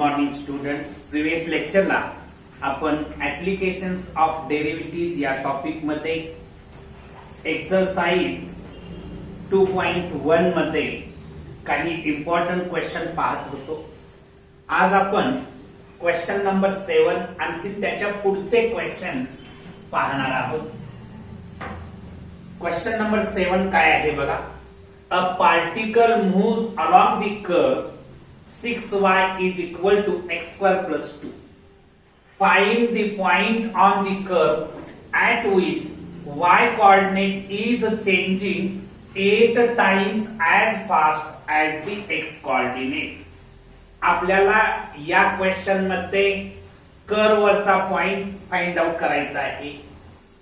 Morning students. Previous लेक्चरला आपण applications of derivative या topic मध्ये एक्सरसाइज 2.1 मध्ये काही इम्पॉर्टंट क्वेश्चन पाहत होतो. आज आपण क्वेश्चन नंबर 7 आणखी त्याच्या पुढचे क्वेश्चन्स पाहणार आहोत. क्वेश्चन नंबर 7 काय आहे बघा. A particle moves along the curve 6y is equal to x square plus 2. Find the point on the curve at which y coordinate is changing 8 times as fast as the x coordinate. आपल्याला या question मध्ये curve वरचा point find out करायचा आहे.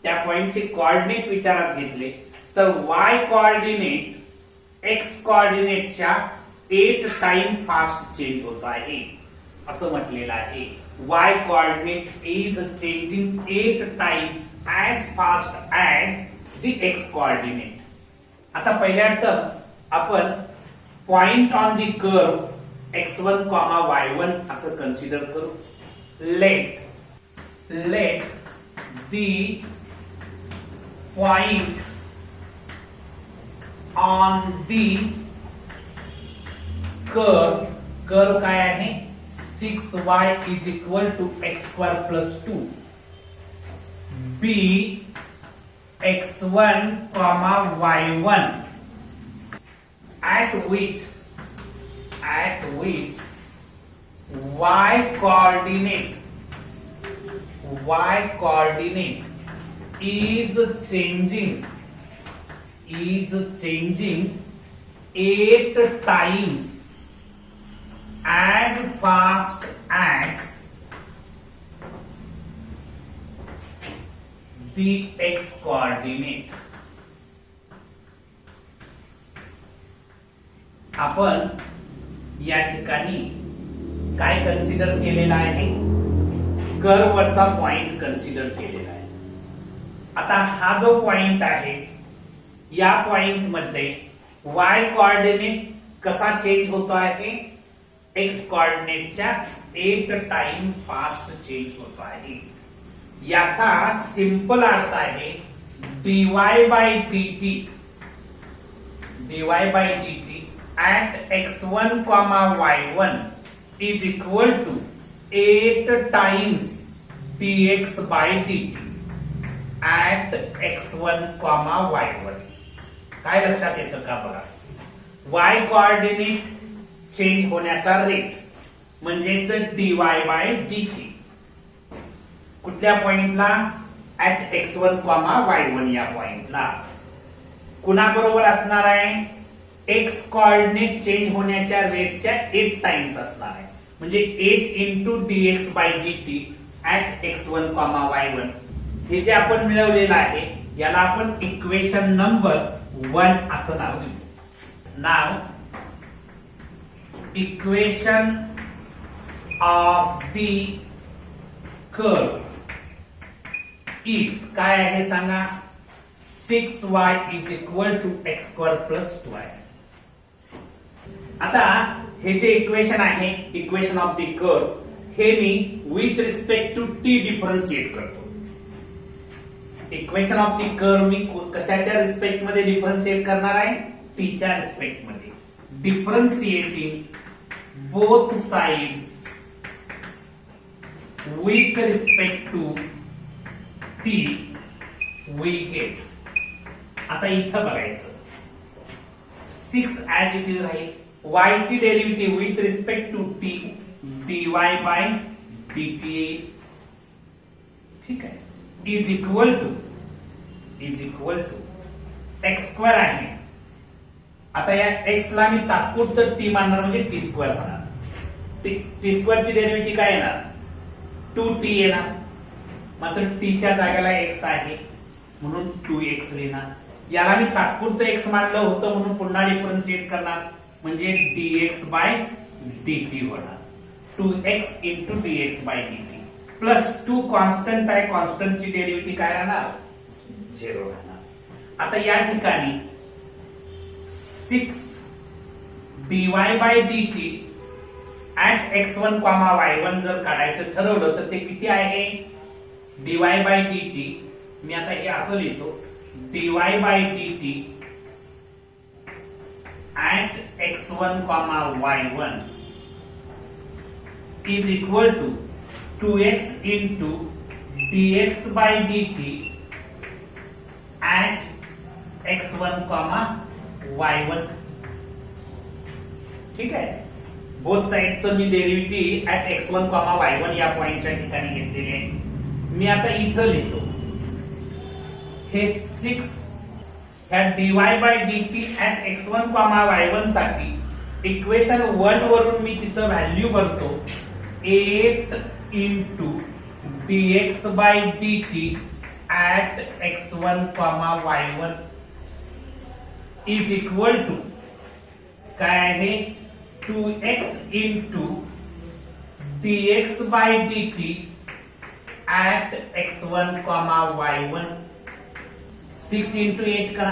त्या पॉइंटचे coordinate विचारात घेतले तर y coordinate x कोऑर्डिनेटच्या 8 time fast change होत आहे असं म्हटलेलं आहे. y coordinate is changing 8 time as fast as the x coordinate. आता पहिल्या टर्म आपण point on the curve x1, y1 असं कन्सिडर करू. Let the point on the curve काय आहे 6y is equal to x square plus 2 b x1, y1 at which y coordinate is changing 8 times as fast as the x coordinate. आपण या ठिकाणी काय consider केलेला आहे. Curve वरचा point consider केलेला आहे. आता हा जो पॉइंट आहे या पॉइंट मध्ये y कोऑर्डिनेट कसा चेंज होतो आहे x कोऑर्डिनेटच्या 8 टाइम फास्ट चेंज होतो आहे. याचा सिंपल अर्थ आहे dy by dt at x1, y1 is equal to 8 times dx by dt at x1, y1. काय लक्षात येतं का बघा. y कोऑर्डिनेट चेंज होण्याचा रेट म्हणजेच dy by dt कुठल्या पॉइंटला at x1, y1 या पॉइंटला कुणा बरोबर असणार आहे x कोऑर्डिनेट चेंज होण्याच्या रेटच्या 8 टाइम्स असणार आहे. म्हणजे 8 into dx by dt at x1, y1 हे जे आपण मिळवलेलं आहे याला आपण इक्वेशन नंबर 1 असं नाव देऊ. Now equation of the curve is काय आहे सांगा 6y is equal to x square plus 2y. आता हे जे इक्वेशन आहे इक्वेशन ऑफ द कर्व हे मी with respect to t differentiate करतो. इक्वेशन ऑफ द कर्व मी कशाच्या रिस्पेक्ट मध्ये डिफरन्शिएट करणार आहे t च्या रिस्पेक्ट मध्ये. Differentiating both sides with respect to t we get. आता इथं बघायचं 6 ऍज इट इज राहील. y ची derivative with respect to t dy by dt ठीक आहे is equal to x square आहे. आता या x ला मी तात्पुरतं t मानणार म्हणजे t स्क्वेअर होणार. t स्क्वेअर ची डेरिव्हेटिव्ह काय येणार 2t येणार. मात्र t च्या जागेला x आहे म्हणून 2x लिहिणार. याला मी तात्पुरतं x मानलं होतं म्हणून पुन्हा डिफरन्शिएट करणार म्हणजे dx by dt होणार. 2x into dx by dt plus 2 constant आहे. कॉन्स्टंटची डेरिव्हेटिव्ह काय राहणार 0 राहणार. आता या ठिकाणी 6 dy by dt at x1, y1 जर काढायचं ठरवलं तर ते किती आहे? dy by dt. मी आता हे असं लिहितो, dy by dt at x1, y1 is equal to 2x into dx by dt at x1, y1. ठीक आहे. बोथ साइडचं मी डेरिव्हेटिव्ह ऍट x1, y1 या पॉइंटच्या ठिकाणी घेतलेले आहे. मी आता इथं लिहितो हे 6 ह्या dy by dt at x1, y1 साठी इक्वेशन 1 वरून मी तिथं व्हॅल्यू भरतो 8 into dx by dt at x1, y1 is equal to काय आहे? 2x into dx by dt at x1, y1. 6 into 8 का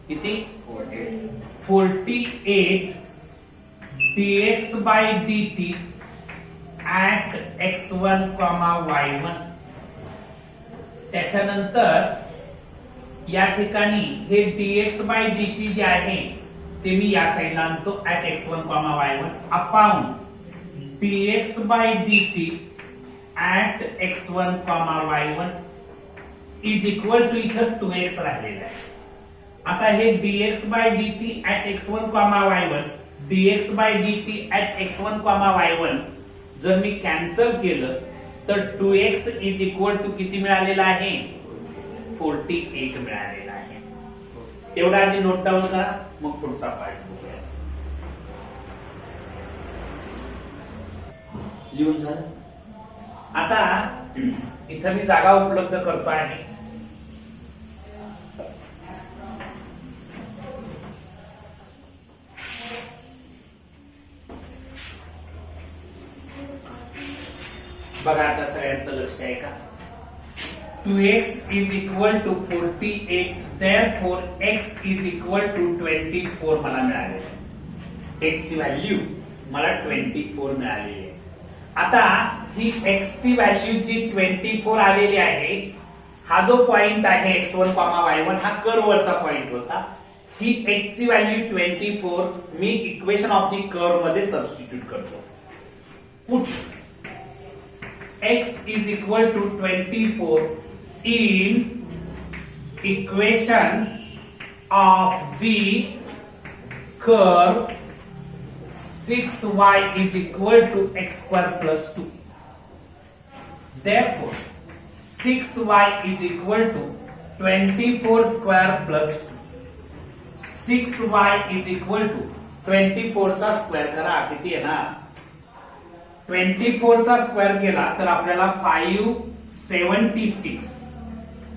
किती? 48 dx by dt at x1, y1. त्याच्यानंतर या ठिकाणी हे dx by dt जे आहे ते मी या साइडला आणतो at x1, y1 upon dx by dt at x1, y1 is equal to इथं 2x राहिलेला आहे. आता हे dx by dt at x1, y1 dx by dt at x1, y1 जर मी कॅन्सल केलं तर 2x is equal to किती मिळालेला आहे? 48 मिळालेला आहे. एवढा आधी नोट डाऊन करा, मग पुढचा पार्ट बघूया. लिहून झालं. आता इथं मी जागा उपलब्ध करतो आहे. बघा आता सगळ्यांचं लक्ष आहे का? 2x is equal to 48, therefore x is equal to 24 मला मिळालेलं आहे. x ची व्हॅल्यू मला 24 मिळालेली आहे. आता ही x ची व्हॅल्यू जी 24 आलेली आहे, हा जो पॉइंट आहे x1, y1 हा कर्व वरचा पॉइंट होता. ही x ची value 24 me equation of the curve मध्ये सबस्टिट्यूट करतो. Put x is equal to 24 in equation of the curve 6y is equal to x square plus 2. Therefore 6y is equal to 24 square plus 2. 6y is equal to 24 चा square करा, किती आहे ना? 24 चा square केला तर आपल्याला 576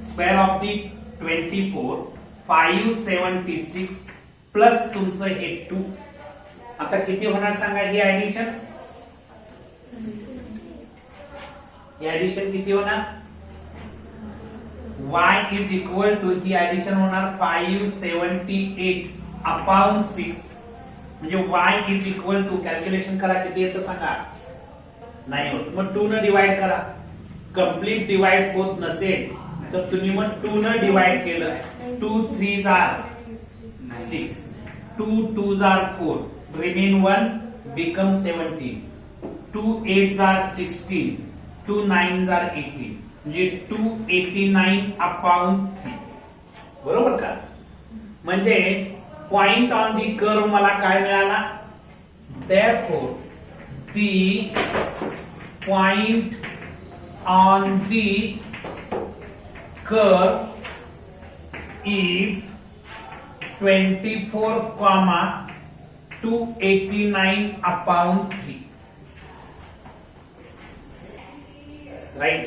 स्क्वेअर ऑफ दी 24 576 प्लस तुमचं हे 2. आता किती होणार सांगा ही ऍडिशन? ही ऍडिशन किती होणार? y इज इक्वल टू ही ऍडिशन होणार 578 अपॉन 6 म्हणजे y is equal to calculation करा किती येतं सांगा. नाही होत, मग 2 न डिवाइड करा. कंप्लीट डिवाइड होत नसेल तर तुम्ही मग 2 न डिवाइड केलं. 2 3 जार 6, 2 2 जार 4, रिमेन 1 बिकम 17, 2 8 जार 16, 2 9 जार 18 म्हणजे 289 अपॉन 3. बरोबर का? म्हणजे पॉइंट ऑन दी कर्व मला काय मिळाला? Therefore the point on the curve is 24, 289 upon 3. Right.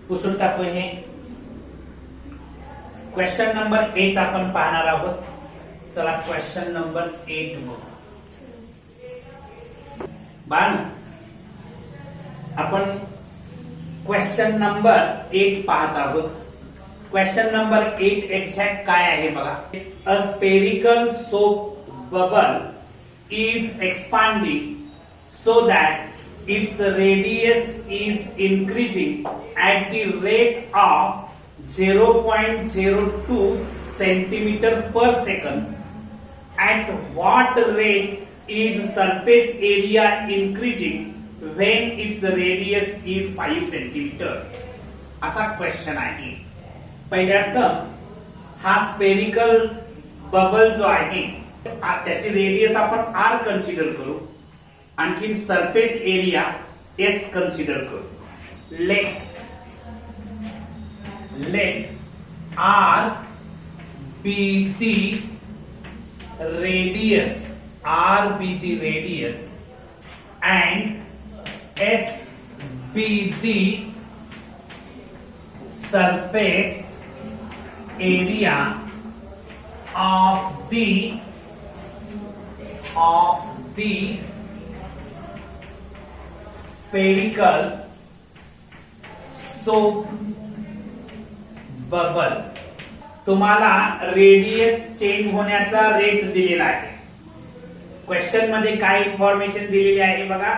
पुसून टाकू हे. क्वेश्चन नंबर 8 आपण पाहणार आहोत. चला क्वेश्चन नंबर 8 बघू. बाण आपण क्वेश्चन नंबर 8 पाहत आहोत. क्वेश्चन नंबर 8 एक्झॅक्ट काय आहे बघा. A spherical soap bubble is expanding so that its radius is increasing at the rate of 0.02 centimeter per second. At what rate is surface area increasing when its radius is 5 centimeter? असा question आहे. पहिल्यांदा हा spherical bubble जो आहे त्याची radius आपण r consider करू, आणखी सरफेस एरिया s कन्सिडर करू. Let r be the radius and s be the surface area of the spherical soap bubble. तुम्हाला रेडियस चेंज होण्याचा रेट दिलेला आहे. क्वेश्चन मध्ये काय इन्फॉर्मेशन दिलेली आहे बघा.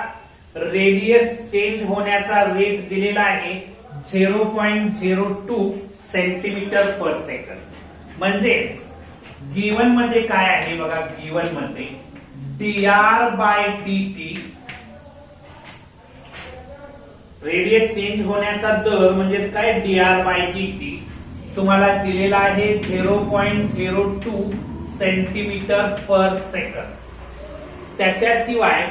रेडियस चेंज होण्याचा रेट दिलेला आहे 0.02 सेंटीमीटर पर सेकंड. म्हणजेच गिवन मध्ये काय आहे बघा. गिवन मध्ये dr/dt रेडियस चेंज होण्याचा दर म्हणजेच काय dr/dt तुम्हाला दिलेला आहे 0.02 सेंटीमीटर पर सेकंड. त्याच्याशिवाय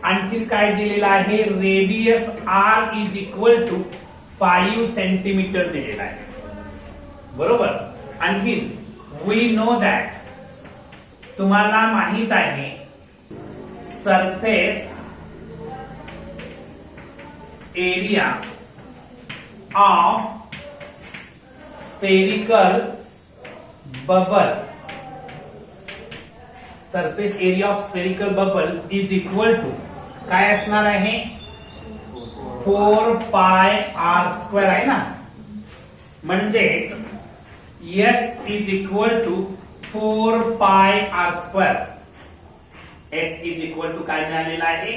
आणखी काय दिलेला आहे. Radius r is equal to 5 centimetre दिलेला आहे. बरोबर. आणखी वी नो दॅट तुम्हाला माहित आहे surface area of spherical bubble surface area of spherical bubble is equal to काय असणार आहे 4 पाय r² आहे ना. म्हणजेच S इज इक्वल टू 4 पाय r². S is equal to काय मिळालेला आहे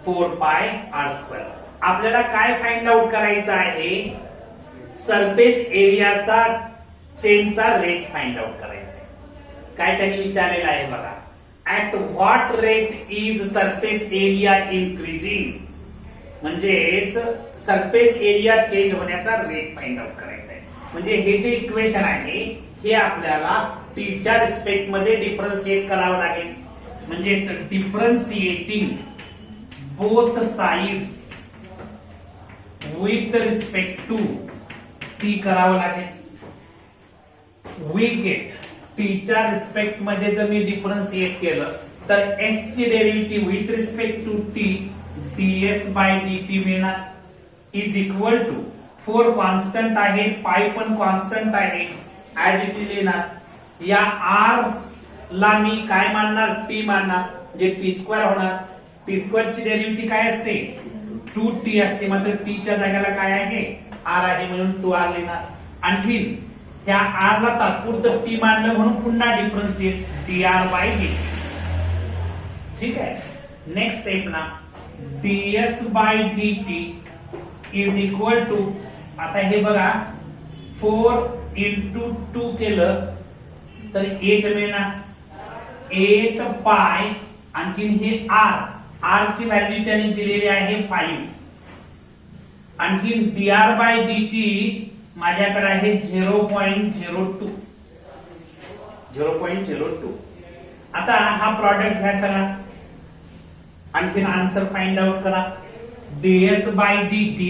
4 पाय r². आपल्याला काय फाइंड आउट करायचं आहे. सरफेस एरियाचा चेंजचा रेट फाइंड आउट करायचा आहे. काय त्यांनी विचारलेलं आहे बघा. At what rate is surface area increasing. म्हणजेच सरफेस एरिया चेंज होण्याचा रेट फाइंड आउट करायचा आहे. म्हणजे हे जे इक्वेशन आहे हे आपल्याला t च्या रिस्पेक्ट मध्ये डिफरन्शिएट करावं लागेल. म्हणजेच differentiating both sides with respect to t करावं लागेल. वी गेट t च्या रिस्पेक्ट मध्ये जर मी डिफरन्शिएट केलं तर s ची derivative with respect to t ds/dt मिळणार इज इक्वल टू 4 कॉन्स्टंट आहे, पाय पण कॉन्स्टंट आहे, ऍज इट इज येणार. या r ला मी काय मानणार t मानणार, जे t² होणार. t² ची डेरिव्हेटिव्ह काय असते 2t असते. मात्र t च्या जागेला काय आहे r आहे म्हणून 2r लिहिणार. आणखी ह्या r ला तात्पुरतं t मानलं म्हणून पुन्हा डिफरन्शिएट dr/dt. ठीक आहे. नेक्स्ट स्टेप ना ds/dt इज इक्वल टू आता हे बघा 4 into 2 केलं तर 8 मिळणार. 8 पाय आणखी हे r ची व्हॅल्यू त्याने दिलेली आहे 5. आणखी dr/dt माझ्याकडे आहे 0.02. आता हा प्रॉडक्ट घ्या सगळा. आणखी आन्सर फाइंड आउट करा. ds/dt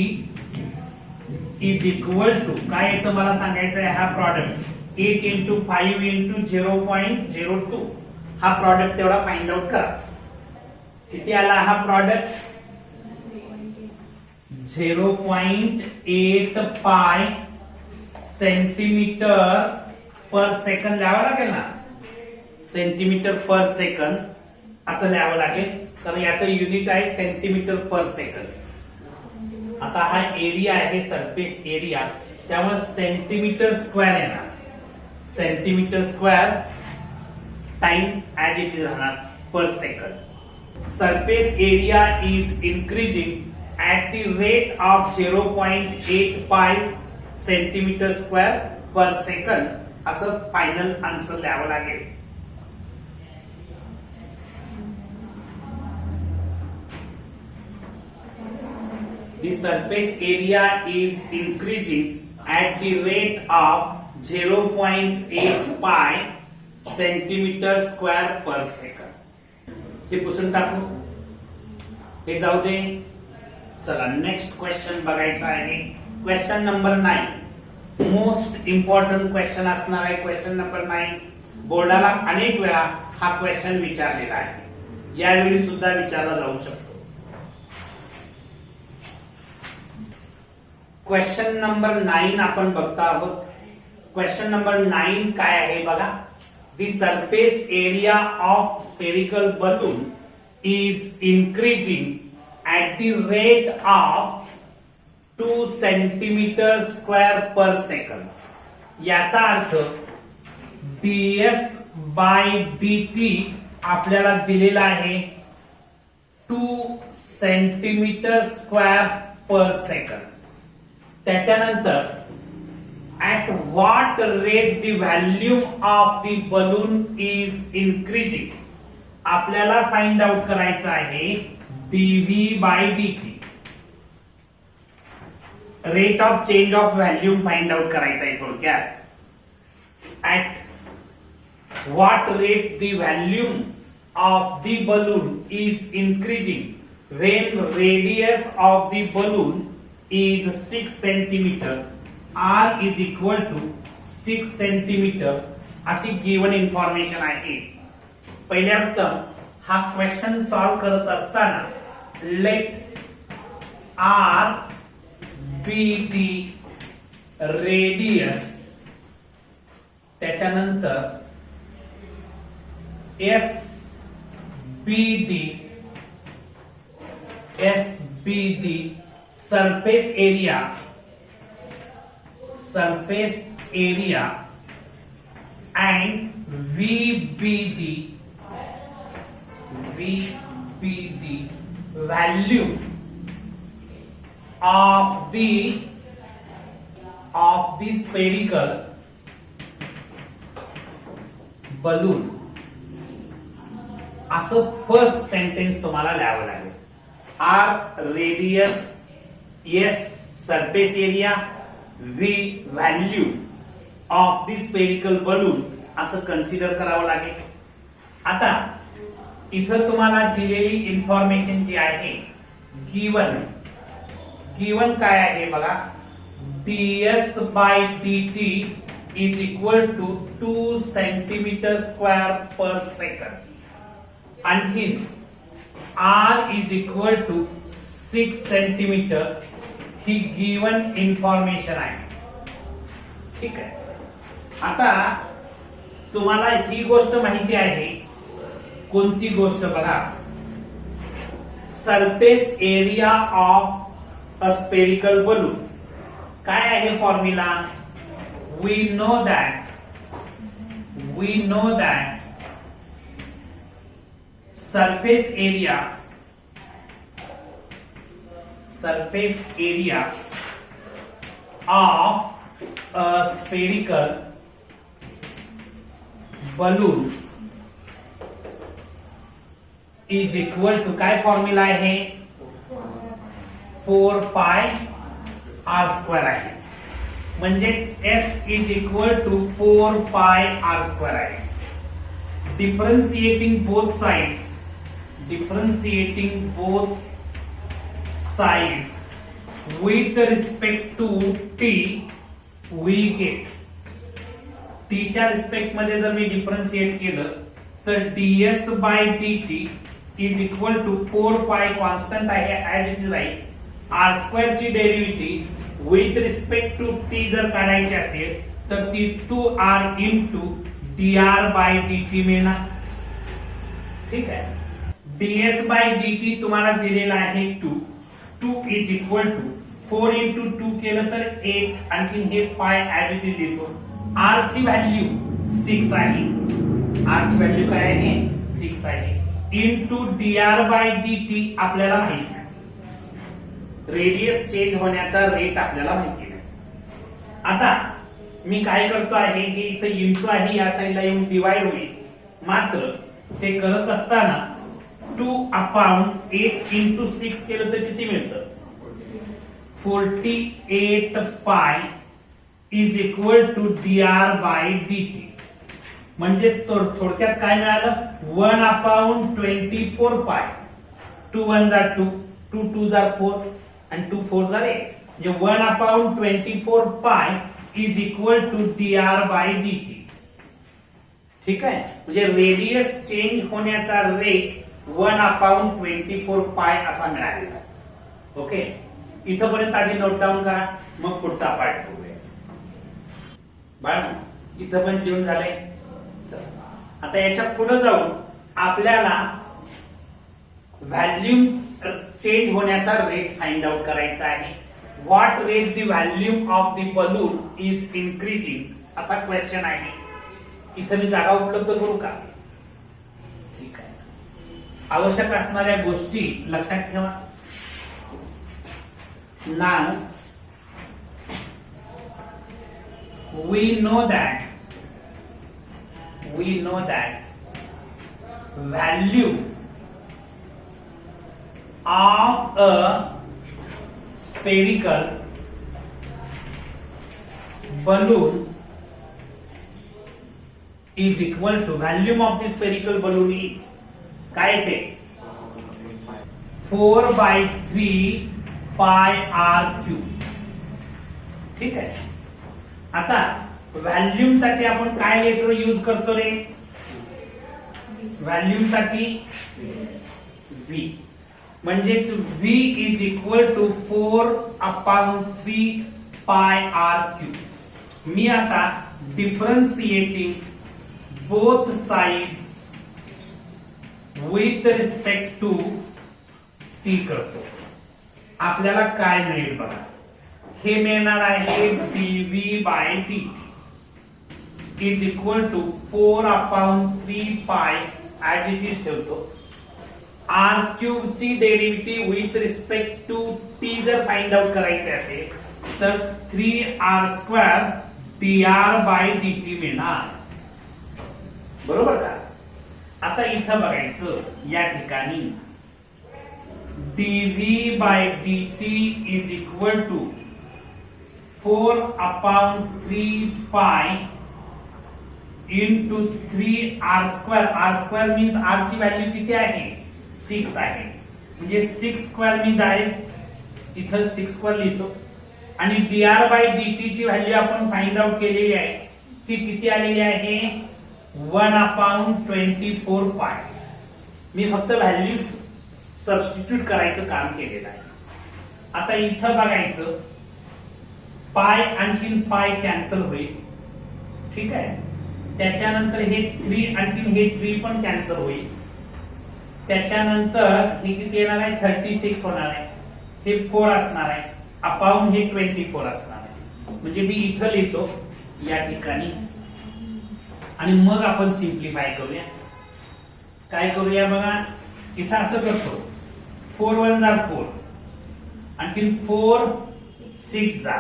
इज इक्वल टू काय येतं मला सांगायचं आहे. हा प्रॉडक्ट 8 into 5 into 0.02 हा प्रॉडक्ट तेवढा फाइंड आउट करा. किती आला हा प्रॉडक्ट 0.8 पाय सेंटीमीटर पर सेकंड लिहावं लागेल ना. सेंटीमीटर पर सेकंड असं लिहावं लागेल कारण याचं युनिट आहे सेंटीमीटर पर सेकंड. आता हा एरिया आहे सरफेस एरिया, त्यामुळे सेंटीमीटर स्क्वेअर येणार. Centimetre square time as it is राहणार. per second. Surface area is increasing at the rate of 0.85 centimeter square per second. असं फायनल आन्सर द्यावं लागेल. The surface area is increasing at the rate of 0.85 centimeter square per second. हे पुसून टाकू, हे जाऊ दे. चला नेक्स्ट क्वेश्चन बघायचा आहे. Question number 9, most important question असणार आहे. क्वेश्चन नंबर 9 बोर्डाला अनेक वेळा हा क्वेश्चन विचारलेला आहे, यावेळी सुद्धा विचारला जाऊ शकतो. क्वेश्चन नंबर 9 आपण बघता आहोत. क्वेश्चन नंबर 9 काय आहे बघा. The surface area of spherical balloon is increasing at the rate of 2 centimeter square per second. याचा अर्थ ds by dt आपल्याला दिलेला आहे 2 सेंटीमीटर स्क्वेअर पर सेकंड. त्याच्यानंतर at what rate the volume of the balloon is increasing, आपल्याला find out करायचं आहे dv by dt. Rate of change of volume find out करायचं आहे थोडक्यात. at what rate the volume of the balloon is increasing when radius of the balloon is 6 centimeter, r is equal to 6 centimeter अशी given information आहे. पहिल्यांदा हा question solve करत असताना late r be the radius, त्याच्यानंतर s be the surface area and v be the value of the spherical balloon. असं first sentence तुम्हाला लिहावं लागेल. r radius, s surface area, v value of the spherical balloon असं consider करावं लागेल. आता इथं तुम्हाला दिलेली इन्फॉर्मेशन जी आहे गिवन काय आहे बघा. ds by dt is equal to 2 centimetre square per second. आणखी r is equal to 6 centimetre ही गिवन इन्फॉर्मेशन आहे. ठीक आहे. आता तुम्हाला ही गोष्ट माहिती आहे. कोणती गोष्ट बघा. Surface area of a spherical balloon काय आहे formula. we know that surface area of a spherical balloon is equal to काय फॉर्म्युला आहे 4 pi r स्क्वेअर आहे. म्हणजेच s is equal to 4 pi r square आहे. differentiating both sides with respect to t we get t च्या respect मध्ये जर मी differentiate केलं तर ds by dt is equal to 4 pi constant आहे as it is right. r square ची derivative with respect to t जर काढायची असेल तर ती 2r into dr by dt मिळणार. ठीक आहे. ds by dt तुम्हाला दिलेला आहे 2 is equal to 4 into 2 केलं तर 8 आणखी हे पाय as it is देतो. r ची व्हॅल्यू 6 आहे. r ची व्हॅल्यू काय आहे 6 आहे. इंटू dr बाय dt आपल्याला माहित नाही. रेडियस चेंज होण्याचा रेट आपल्याला माहिती नाही. आता मी काय करतो आहे, हे इथं इंटू आहे, या साईडला येऊन डिवाइड होईल. मात्र ते करत असताना 2/8 इंटू 6 केलं तर किती मिळतं? 48 pi is equal to dr by dt. म्हणजेच थोडक्यात काय मिळालं? 1/24 पाय. 2 1 जा 2, 2 2 जा 4 आणि 2 4 जा 8. म्हणजे 1/24 pi is equal to dr by dt. ठीक आहे, म्हणजे रेडियस चेंज होण्याचा रेट 1/24 पाय असा मिळालेला. ओके, इथपर्यंत आधी नोट डाऊन करा, मग पुढचा पार्ट बघूया. बाळा इथं पण लिहून झालंय. चला आता याच्या पुढे जाऊन आपल्याला व्हॅल्यूम चेंज होण्याचा रेट फाइंड आउट करायचा आहे. What rate the volume of the balloon is increasing असा क्वेश्चन आहे. इथं मी जागा उपलब्ध करू का? ठीक आहे. आवश्यक असणाऱ्या गोष्टी लक्षात ठेवा. Now we know that value of a spherical balloon is equal to volume of the spherical balloon is काय ते 4/3 पाय आर क्यूब. ठीक आहे. आता व्हॅल्यूम साठी आपण काय लेटर यूज करतो रे? व्हॅल्यूम साठी v, म्हणजेच v is equal to 4/3 pi r cube. मी आता differentiating both sides with respect to t करतो. आपल्याला काय मिळेल बघा. हे मिळणार आहे dv by dt is equal to 4/3 pi as it is ठेवतो. आर क्यूब ची derivative with respect to t जर फाइंड आउट करायचे असेल तर 3r² dr बाय dt मिळणार. बरोबर का? आता इथं बघायचं, या ठिकाणी dv by dt is equal to 4/3 pi into 3r². r² means r ची व्हॅल्यू किती आहे? 6 आहे. म्हणजे 6² मी डायरेक्ट इथं 6² लिहितो. आणि dr by dt ची व्हॅल्यू आपण फाइंड आउट केलेली आहे. ती किती आलेली आहे? 1/24 पाय. मी फक्त व्हॅल्यू सबस्टिट्यूट करायचं काम केलेलं आहे. आता इथं बघायचं, पाय आणखीन पाय कॅन्सल होईल. ठीक आहे. त्याच्यानंतर हे 3 आणखीन हे 3 पण कॅन्सल होईल. त्याच्यानंतर हे किती येणार आहे? 36 होणार आहे. हे 4 असणार आहे. अपॉन हे 24 असणार आहे. म्हणजे मी इथं लिहितो या ठिकाणी, आणि मग आपण सिम्प्लिफाय करूया. काय करूया बघा, इथं असं करतो, 4 1 जा 4, आणखी 4 6 जा,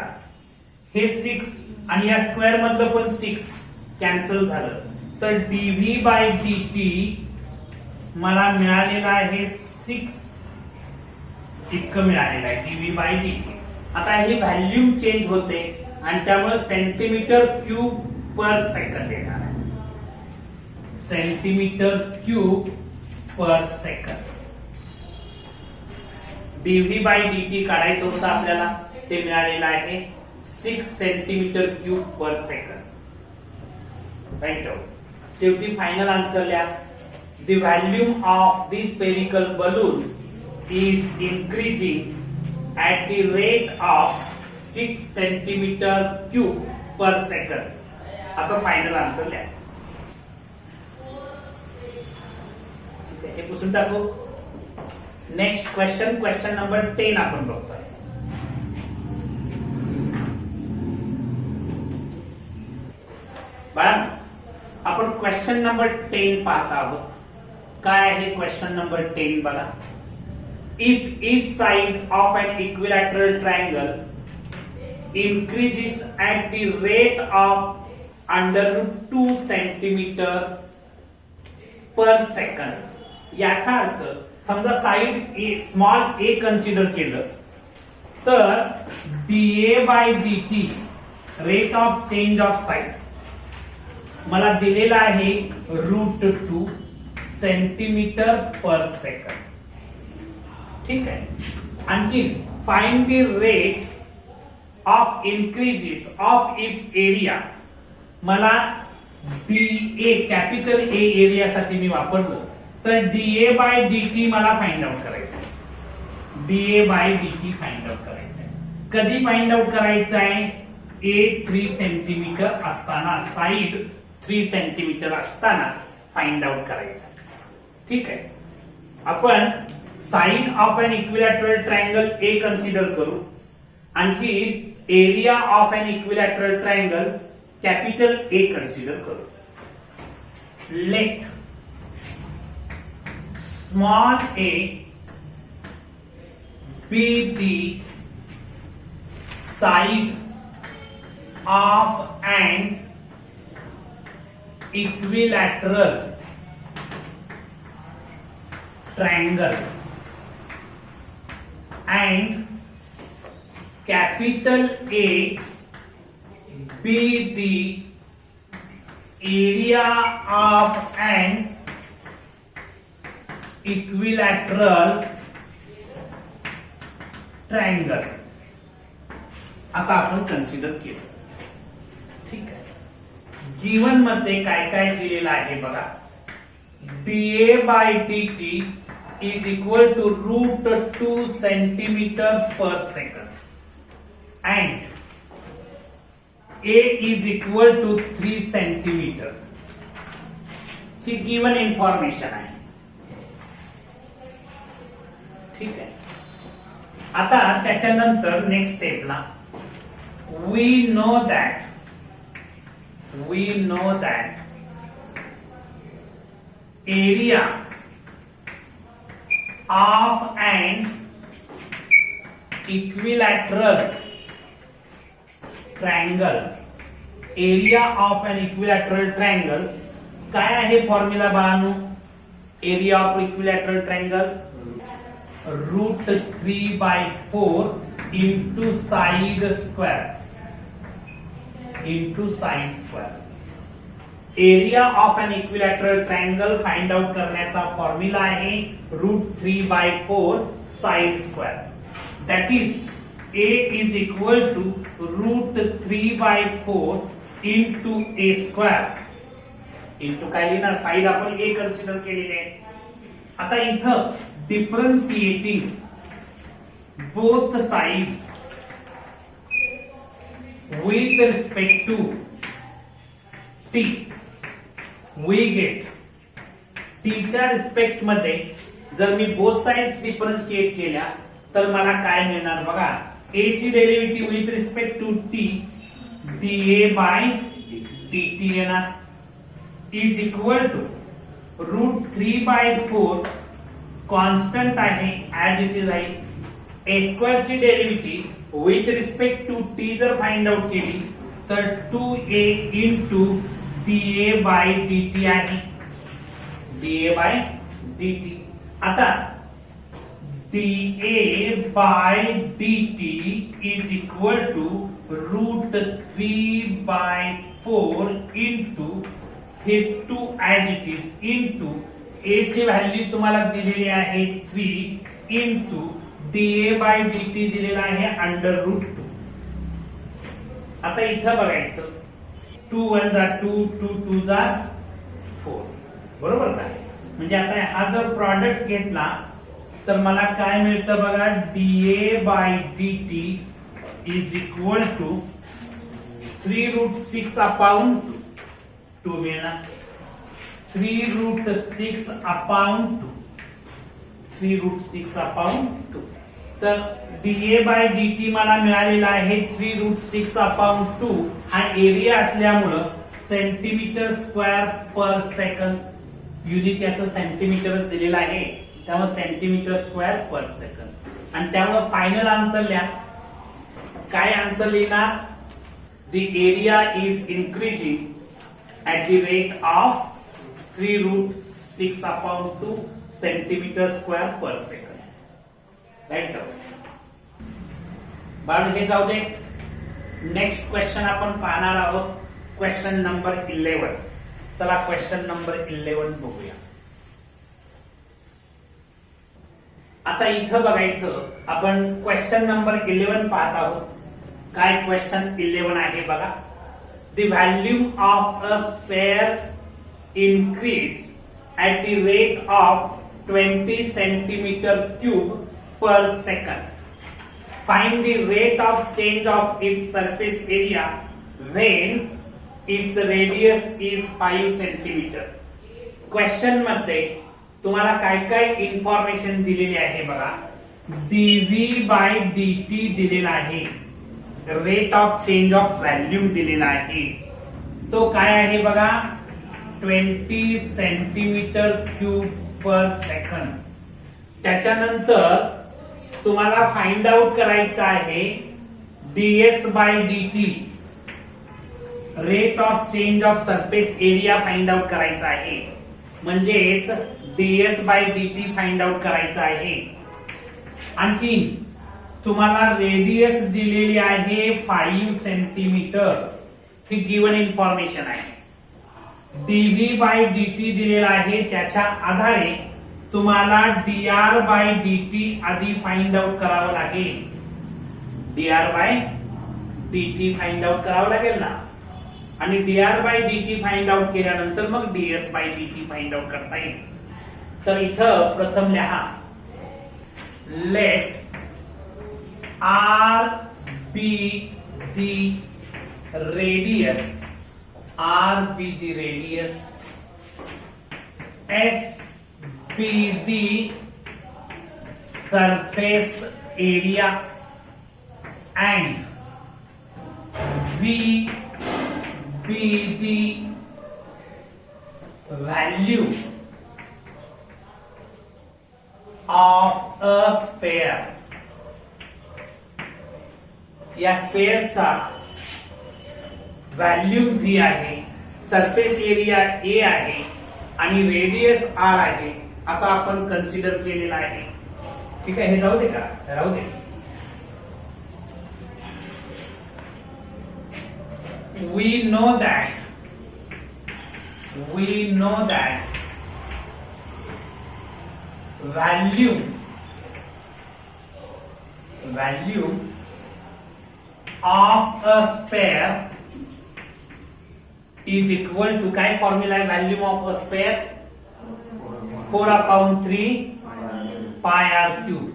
हे 6 आणि या स्क्वेअर मधलं पण 6 कॅन्सल झालं. तर dv बाय dt मला मिळालेला आहे 6 इतकं मिळालेलं आहे dv बाय dt. आता हे व्हॅल्यूम चेंज होते आणि त्यामुळे सेंटीमीटर क्यूब पर सेकंद येणार आहे. Centimetre cube per second. dv by dt काढायचं होतं आपल्याला, ते मिळालेलं आहे 6 centimetre cube per second. Right. शेवटी फायनल आन्सर लिहा. The volume of the spherical balloon is increasing at the rate of 6 centimeter cube per second. असं फायनल आन्सर लिहा. हे पुसून टाकू. नेक्स्ट क्वेश्चन, क्वेश्चन नंबर 10 आपण बघतोय. बाळा, आपण क्वेश्चन नंबर 10 पाहत आहोत. काय आहे क्वेश्चन नंबर 10 बघा. If each side of an equilateral triangle increases at the rate of under root 2 centimeter per second, याचा अर्थ समजा साइड ए स्मॉल a कन्सिडर केलं तर dA by dt rate of change of side मला दिलेला आहे √2 सेंटीमीटर पर सेकंड. ठीक आहे. आणखी find the rate of increases of its area. मला DA कॅपिटल A एरियासाठी मी वापरलं तर DA बाय dt मला फाइंड आउट करायचं आहे. DA by dt find out करायचं आहे. कधी फाइंड आउट करायचं आहे? A 3 सेंटीमीटर असताना, साइड 3 सेंटीमीटर असताना फाइंड आउट करायचं. ठीक आहे. आपण side of an equilateral triangle A consider करू. आणखी area of an equilateral triangle capital A consider करू. Let small a be the side of an equilateral triangle and capital A be the area of an equilateral triangle असं आपण consider केलं. ठीक आहे. Given मध्ये काय काय दिलेलं आहे बघा. DA by dt is equal to √2 centimetre per second and A is equal to 3 centimetre. ही गिवन इन्फॉर्मेशन आहे. ठीक आहे. आता त्याच्यानंतर नेक्स्ट स्टेपला we know that area of an equilateral triangle, area of an equilateral triangle काय आहे formula बाळांनो? Area of equilateral triangle √3/4 into side square into side square. Area of an equilateral triangle find out करण्याचा formula आहे √3/4 side square. That is A is equal to √3/4 into A square into काय लिहिणार? Side आपण A consider केलेली आहे. आता इथं differentiating both sides with respect to t we get t च्या रिस्पेक्ट मध्ये जर मी बोथ साइड्स डिफरन्शिएट केल्या तर मला काय मिळणार बघा. a ची derivative with respect to t dA by dt येणार इज इक्वल टू √3/4 कॉन्स्टंट आहे ऍज इट इज राहील. A स्क्वेअर ची derivative with respect to t जर फाइंड आउट केली तर 2a into dA by dt आहे. dA by dt. आता dA by dt is equal to √3/4 into हे 2 as it is into a ची value तुम्हाला दिलेली आहे 3 इंटू dA बाय dt दिलेला आहे √2. आता इथं बघायचं 2 1 जा 2 2 2 जा 4 बरोबर का? म्हणजे आता हा जर प्रॉडक्ट घेतला तर मला काय मिळतं बघा. dA by dt is equal to 3√6/2 मिळणार. 3√6/2 3√6/2. तर dA बाय dt मला मिळालेला आहे 3√6/2. हा एरिया असल्यामुळं centimetre square per second. Unit याचं सेंटीमीटरच दिलेलं आहे, त्यामुळे सेंटीमीटर स्क्वेअर पर सेकंड. आणि त्यामुळे फायनल आन्सर लिहा. काय आन्सर लिहिणार? The area is increasing at the rate of 3√6/2 centimetre square per second. Right. बाळ हे जाऊ दे. नेक्स्ट क्वेश्चन आपण पाहणार आहोत, क्वेश्चन नंबर 11. चला क्वेश्चन नंबर 11 बघूया. आता इथं बघायचं आपण क्वेश्चन नंबर 11 पाहत आहोत. काय क्वेश्चन 11 आहे बघा. The volume of a sphere increase at the rate of 20 centimeter cube per second. Find the rate of change of its surface area when its radius is 5 centimeter. Question मध्ये तुम्हाला काय काय information दिलेली आहे बघा. dV/dt दिलेला आहे, rate of change of volume दिलेला आहे, तो काय आहे बघा 20 सेंटीमीटर क्यूब पर सेकंड. त्याच्यानंतर तुम्हाला फाइंड आउट करायचं आहे ds/dt, rate of change of surface area find out करायचा आहे, म्हणजेच ds/dt फाइंड आउट करायचं आहे. आणखी तुम्हाला रेडियस दिलेली आहे 5 सेंटीमीटर, ही गिवन इन्फॉर्मेशन आहे. dV/dt दिलेला आहे, त्याच्या आधारे तुम्हाला dr/dt आधी फाइंड आउट करावं लागेल. dr/dt फाइंड आउट करावं लागेल ना, आणि dr/dt फाइंड आउट केल्यानंतर मग ds/dt फाइंड आउट करता येईल. तर इथं प्रथम लिहा, late R be the radius, S be the surface area, and V be the value of a sphere. या स्पेअरचा व्हॅल्यूम व्ही आहे, सरफेस एरिया ए आहे आणि रेडियस आर आहे, असं आपण कन्सिडर केलेला आहे. ठीक आहे, हे जाऊ दे का, राहू दे. we know that value of a sphere is equal to, काय फॉर्म्युला आहे volume of a sphere? 4/3 pi r cube.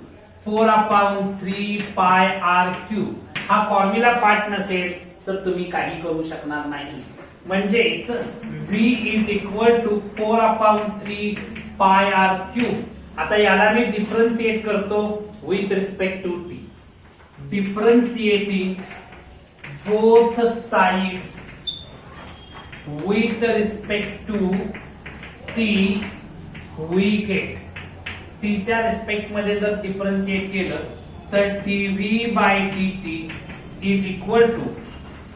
4/3 pi r cube हा फॉर्म्युला पार्ट नसेल तर तुम्ही काही करू शकणार नाही. म्हणजेच v is equal to 4/3 pi r cube. आता याला मी डिफरन्शिएट करतो with respect to t. Differentiating both sides with respect to t, we get t च्या रिस्पेक्ट मध्ये जर डिफरन्शिएट केलं तर dV/dt is equal to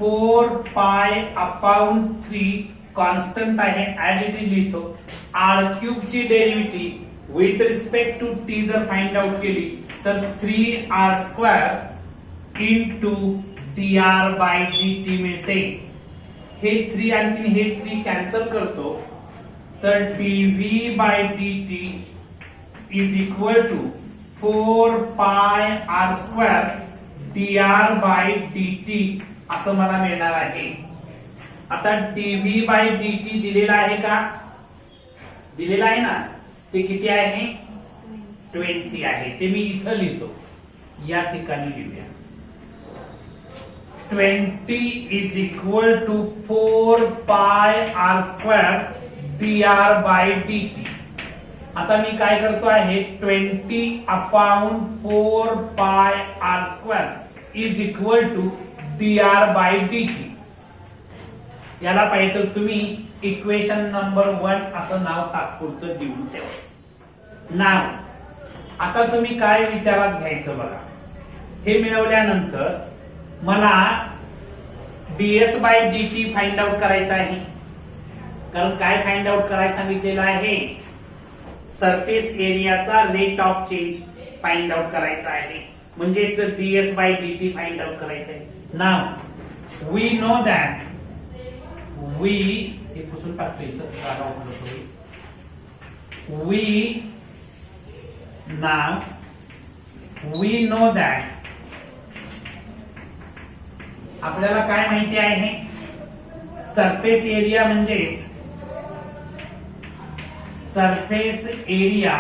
4π/3 constant आहे ऍज इट इज लिहितो. r³ ची derivative with respect to t जर फाइंड आउट केली तर 3r² इंटू dr/dt मिळते. हे 3 आणखी हे 3 कॅन्सल करतो तर dV/dt is equal to 4πr² dr/dt असं मला मिळणार आहे. आता dV/dt दिलेला आहे का? दिलेला आहे ना. ते किती आहे? 20 आहे. ते मी इथं लिहितो, या ठिकाणी लिहूया. 20 is equal to 4πr² dr/dt. आता मी काय करतो आहे 20/4πr² is equal to dr/dt. याला पाहिजे तर तुम्ही इक्वेशन नंबर 1 असं नाव तात्पुरतं देऊन ठेवा. नाव आता तुम्ही काय विचारात घ्यायचं बघा. हे मिळवल्यानंतर मला ds by dt find out करायचं आहे. कारण काय फाइंड आउट करायला सांगितलेलं आहे, सरफेस एरियाचा rate of change find out करायचा आहे. म्हणजेच ds by dt find out करायचं आहे. Now we know that we हे पुसून टाकतो इथं जागा उपलब्ध होईल. We now we know that आपल्याला काय माहिती आहे, सरफेस एरिया म्हणजेच surface area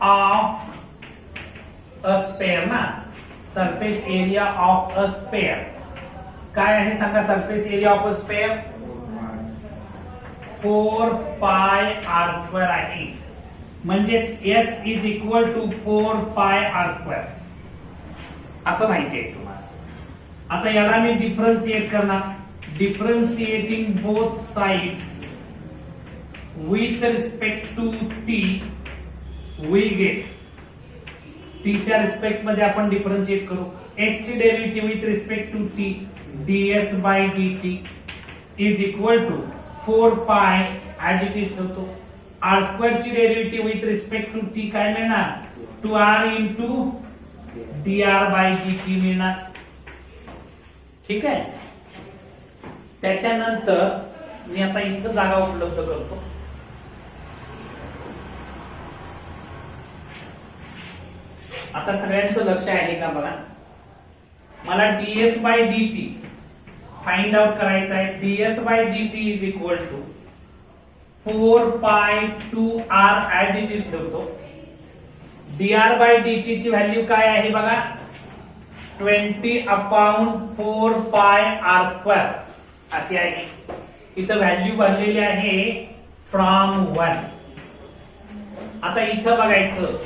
of a sphere ना. Surface area of a sphere काय आहे सांगा. Surface area of a sphere 4 pi R square आहे. म्हणजेच S is equal to 4 pi R square असं माहिती आहे तुम्हाला. आता याला मी डिफरन्शिएट करणार. Differentiating both sides with respect to t will get. t च्या रिस्पेक्ट मध्ये आपण डिफरन्शिएट करू. x ची derivative with respect to t ds by dt is equal to 4 pi as it is ठेवतो. r स्क्वेअर ची derivative with respect to t काय मिळणार, 2r into dr by dt मिळणार. ठीक आहे. त्याच्यानंतर मी आता इथं जागा उपलब्ध करतो. आता सगळ्यांचं लक्ष आहे का बघा. मला ds by dt find out करायचं आहे. ds by dt is equal to 4 pi 2r as it is ठेवतो. dr बाय dt ची व्हॅल्यू काय आहे बघा, 20 अपॉन 4 पाय r स्क्वेअर अशी आहे. इथं व्हॅल्यू भरलेली आहे फ्रॉम 1. आता इथं बघायचं,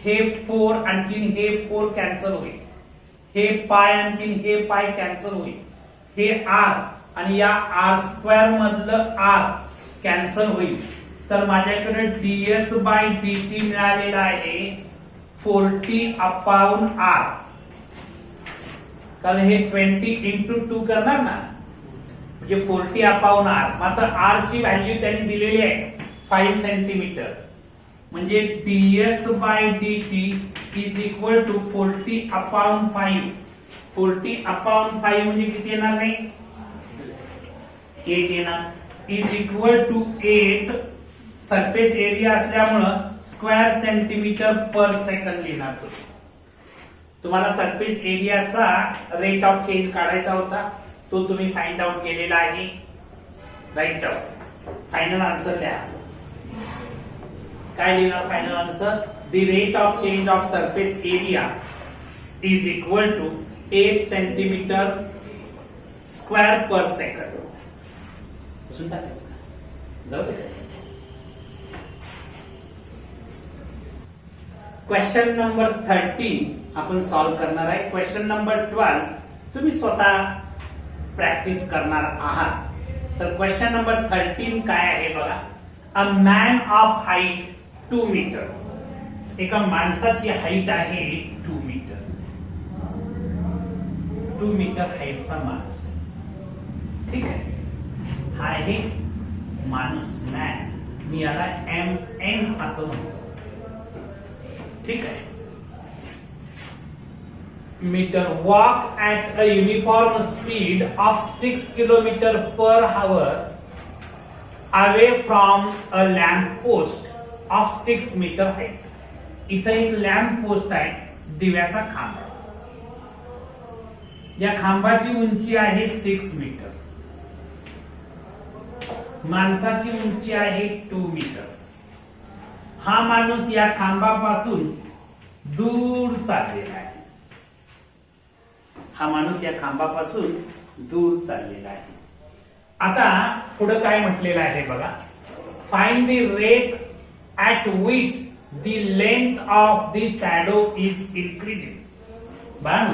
हे 4 आणखीन हे 4 कॅन्सल होईल. हे पाय आणखीन हे पाय कॅन्सल होईल. हे r आणि या r स्क्वेअर मधलं r कॅन्सल होईल. तर माझ्याकडे ds बाय dt मिळालेला आहे 40 अपॉन r. कारण हे 20 इंटू 2 करणार ना, म्हणजे 40 अपॉन r. मात्र r ची व्हॅल्यू त्यांनी दिलेली आहे 5 सेंटीमीटर. म्हणजे ds by dt is equal to 40 upon 5. 40 upon 5 म्हणजे किती येणार नाही, 8 येणार. Is equal to 8. Surface area असल्यामुळं स्क्वेअर सेंटीमीटर पर सेकंड लिहिणार. तुम्हाला सरफेस एरियाचा रेट ऑफ चेंज काढायचा होता, तो तुम्ही फाइंड आउट केलेला आहे. Right out. फायनल आन्सर द्या. काय लिहिणार final answer, the rate of change of surface area is equal to 8 centimetre square per second. पुसून टाकायचं जाऊ दे. क्वेश्चन नंबर 13 आपण सॉल्व करणार आहे. क्वेश्चन नंबर 12 तुम्ही स्वतः प्रॅक्टिस करणार आहात. तर क्वेश्चन नंबर 13 काय आहे बघा. A man of height 2 metre. एका माणसाची हाईट आहे 2 मीटर. 2 मीटर हाईटचा माणूस. ठीक आहे. हा आहे माणूस, मॅन. मी याला MN असं म्हणतो. ठीक आहे. Metre walk at a uniform speed of 6 kilometre per hour away from a lamp post of 6 metre height. इथं एक लॅम्प पोस्ट आहे, दिव्याचा खांब. या खांबाची उंची आहे 6 मीटर. माणसाची उंची आहे 2 मीटर. हा माणूस या खांबापासून दूर चाललेला आहे. हा माणूस या खांबापासून दूर चाललेला आहे. आता पुढे काय म्हटलेलं आहे बघा. Find the rate at which the length of the shadow is increasing. बघा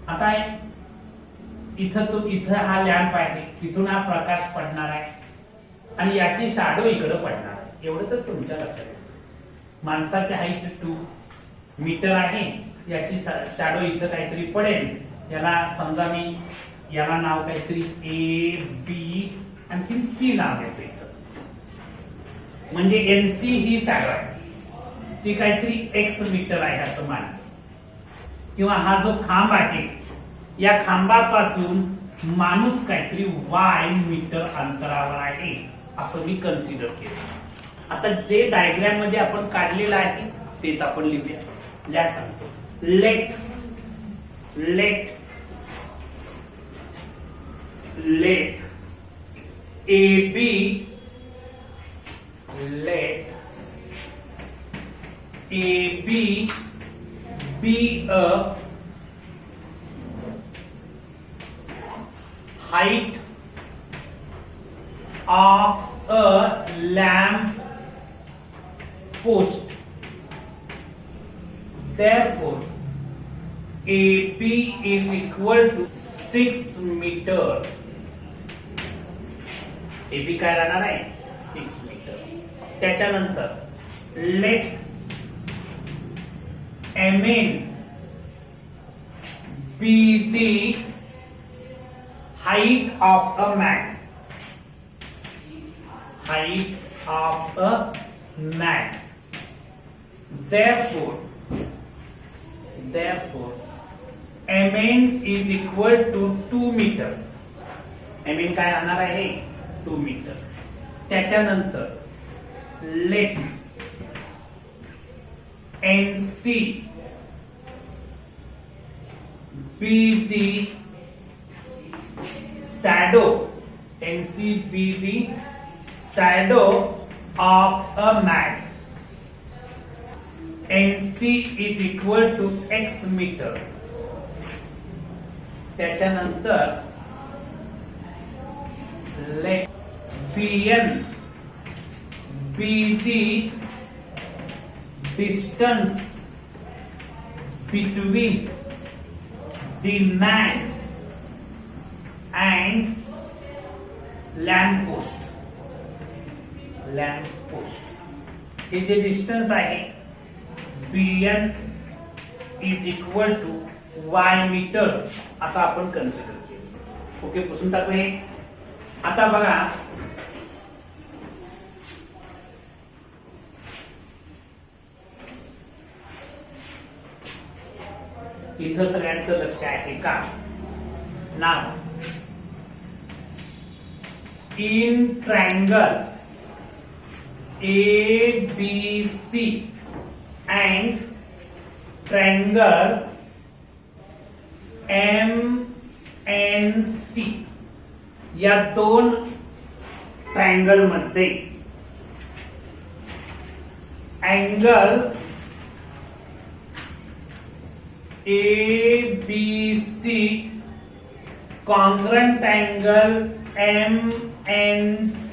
आता इथं हा लॅम्प आहे, इथून हा प्रकाश पडणार आहे आणि याची शॅडो इकडे पडणार आहे. एवढं तर तुमच्या लक्षात येईल. माणसाची हाईट 2 मीटर आहे, याची शॅडो इथं काहीतरी पडेल. याला समजा मी याला नाव काहीतरी ए बी आणखी सी नाव देतो इथं. म्हणजे एनसी ही शॅडो आहे, ती काहीतरी एक्स मीटर आहे असं मान. किंवा हा जो खांब आहे, या खांबापासून माणूस काहीतरी वाय मीटर अंतरावर आहे असं मी कन्सिडर केलं. आता जे डायग्राम मध्ये आपण काढलेलं आहे तेच आपण लिहूया. ल्या सांगतो. Let AB be a height of a lamp post. Therefore, AB is equal to 6 meter. AB काय राहणार आहे? 6 मीटर. त्याच्यानंतर late MN be the height of a man. Height of a man. Therefore, MN is equal to 2 meter. MN काय राहणार आहे? 2 metre. त्याच्यानंतर late NC be the shadow. NC be the shadow of a man. NC is equal to X meter. त्याच्यानंतर let BN be the distance between the man and lamp post. हे जे distance आहे BN is equal to Y metre असं आपण consider केलं. Okay, पुसून टाकू हे. आता बघा, इथं सगळ्यांचं लक्ष आहे का? Now in triangle ABC and triangle MNC या दोन ट्रायंगल मध्ये angle ABC congruent angle MNC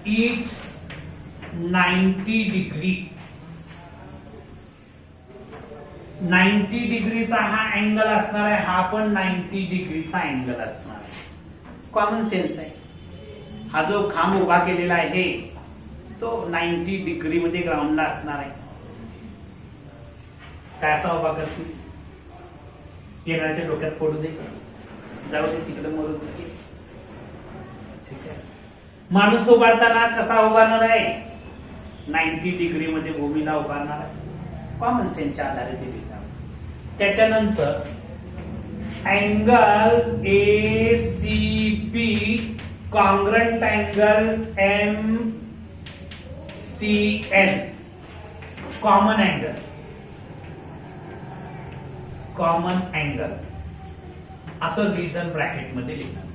each 90 degree. 90 डिग्रीचा हा अँगल असणार आहे, हा पण 90 डिग्रीचा अँगल असणार आहे. कॉमन सेन्स आहे. हा जो खांब उभा केलेला आहे तो 90 डिग्री मध्ये ग्राउंडला असणार आहे. काय असा उभा करतील? येणाऱ्याच्या डोक्यात पडू दे, जाऊ दे तिकडे, मरू दे. ठीक आहे. माणूस उभारताना कसा उभारणार आहे? 90 डिग्री मध्ये भूमीला उभारणार आहे. कॉमन सेन्सच्या आधारे ते लिहिणार. त्याच्यानंतर angle ACB congruent angle MCN common angle असं रिजन ब्रॅकेट मध्ये लिहिणार.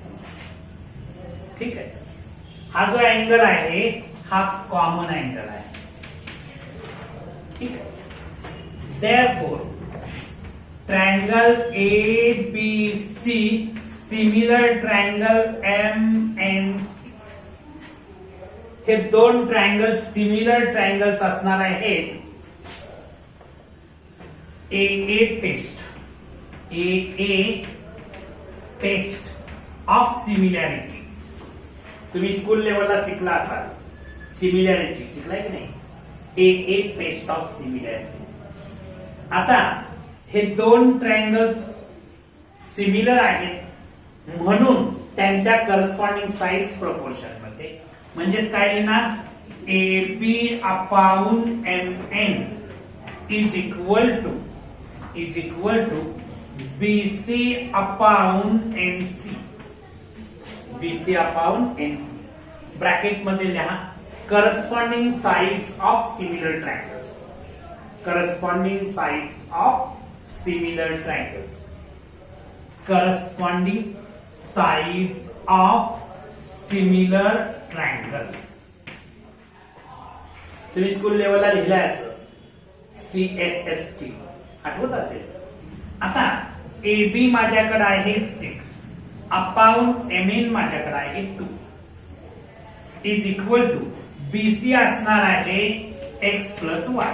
ठीक आहे. हा जो अँगल आहे हा कॉमन अँगल आहे. ठीक आहे. Therefore, triangle ABC similar triangle MNC हे दोन ट्रायंगल सिमिलर ट्रायंगल्स असणार आहेत. AA test of similarity. तुम्ही स्कूल लेवलला शिकला असाल, सिमिलॅरिटी शिकलाय की नाही? AA test of similarity. आता हे दोन ट्रायंगल्स सिमिलर आहेत म्हणून त्यांच्या करस्पॉन्डिंग साइड्स प्रोपोर्शन मध्ये, म्हणजेच काय लिहिणार? AB upon MN is equal to BC upon NC. BC upon NC. Bracket मध्ये लिहा corresponding sides of similar triangles. Corresponding sides of similar triangles. Corresponding sides of similar triangle. तुम्ही school लेवलला लिहिलंय असं CSST, आठवत असेल. आता AB माझ्याकडे आहे 6 अपॉन MN माझ्याकडे आहे 2 इज इक्वल टू BC असणार आहे x प्लस y,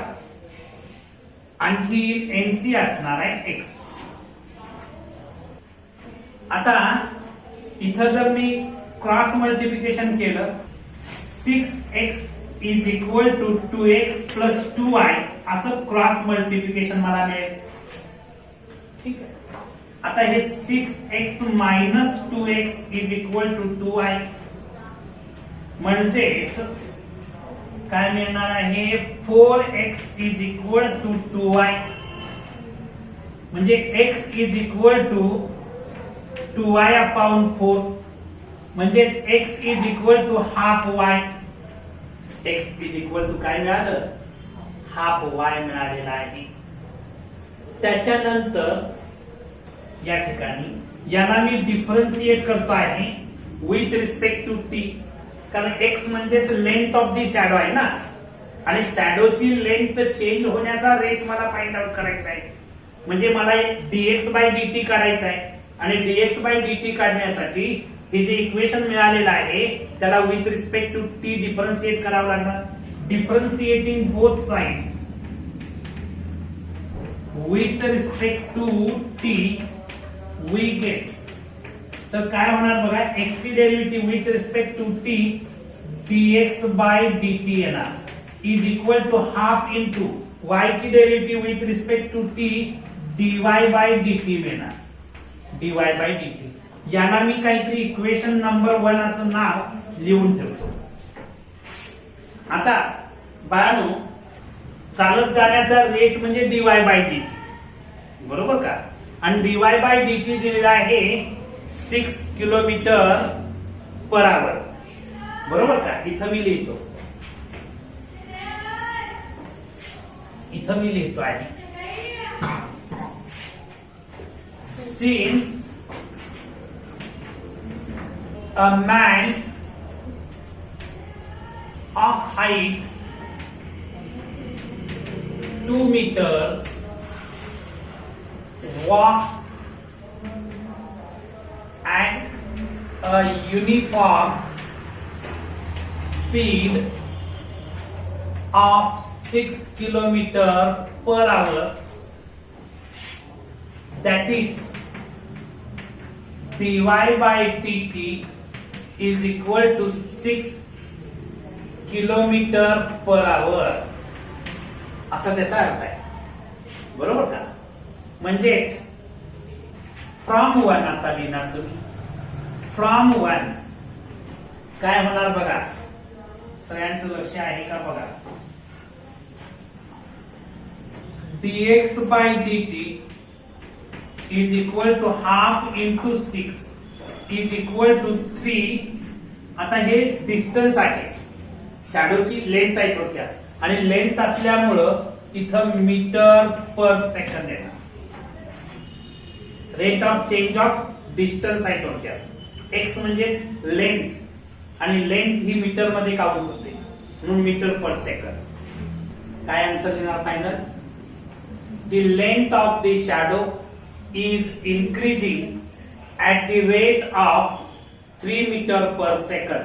आणखी NC असणार आहे x. आता इथं जर मी क्रॉस मल्टिप्लिकेशन केलं 6x is equal to 2x plus 2y असं क्रॉस मल्टिप्लिकेशन मला मिळेल. ठीक आहे. आता हे 6x minus 2x is equal to 2y म्हणजेच काय मिळणार आहे? 4x is equal to 2y. म्हणजे x is equal to 2y upon 4 म्हणजेच x is equal to half y. x is equal to काय मिळालं? हाफ y मिळालेला आहे. त्याच्यानंतर या ठिकाणी याला मी डिफरन्शिएट करतो आहे विथ रिस्पेक्ट टू t, कारण x म्हणजेच लेंथ ऑफ दी शॅडो आहे ना, आणि शॅडोची लेंथ चेंज होण्याचा रेट मला फाइंड आउट करायचा आहे. म्हणजे मला dx बाय dt काढायचा आहे, आणि dx बाय dt काढण्यासाठी हे जे इक्वेशन मिळालेलं आहे त्याला with respect to t differentiate करावं लागणार. Differentiating both sides with respect to t we get. तर काय होणार बघा, x ची derivative with respect to t dx by dt येणार is equal to half into y ची derivative with respect to t dy by dt मिळणार. dy by dt याला मी काहीतरी इक्वेशन नंबर 1 असं नाव लिहून ठेवतो. आता बाळांनो, चालत जाण्याचा रेट म्हणजे dy बाय dt, बरोबर का? आणि dy बाय dt दिलेला आहे 6 किलोमीटर पर आवर, बरोबर का? इथं मी लिहितो आहे since a man of height 2 meters walks at a uniform speed of 6 kilometer per hour, that is dy by dt is equal to 6 kilometre per आवर, असा त्याचा अर्थ आहे, बरोबर का? म्हणजेच फ्रॉम 1 आता लिहिणार तुम्ही. फ्रॉम 1 काय होणार बघा, सगळ्यांचं लक्ष आहे का बघा. dx by dt is equal to half into 6 is equal to 3. आता हे डिस्टन्स आहे, शॅडोची लेंथ आहे थोडक्यात, आणि लेंथ असल्यामुळं इथं मीटर पर सेकंड येणार. Rate of change of distance आहे थोडक्यात. एक्स म्हणजेच लेंथ, आणि लेंथ ही मीटर मध्ये काउंट होते म्हणून मीटर पर सेकंड. काय आन्सर येणार final? The length of the shadow is increasing at the rate of 3 meter per second.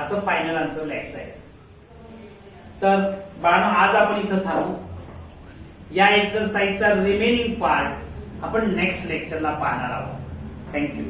असं फायनल आन्सर लिहायचं आहे. तर बाळांनो, आज आपण इथं थांबू. या एक्सरसाइजचा रिमेनिंग पार्ट आपण नेक्स्ट लेक्चरला पाहणार आहोत. थँक्यू.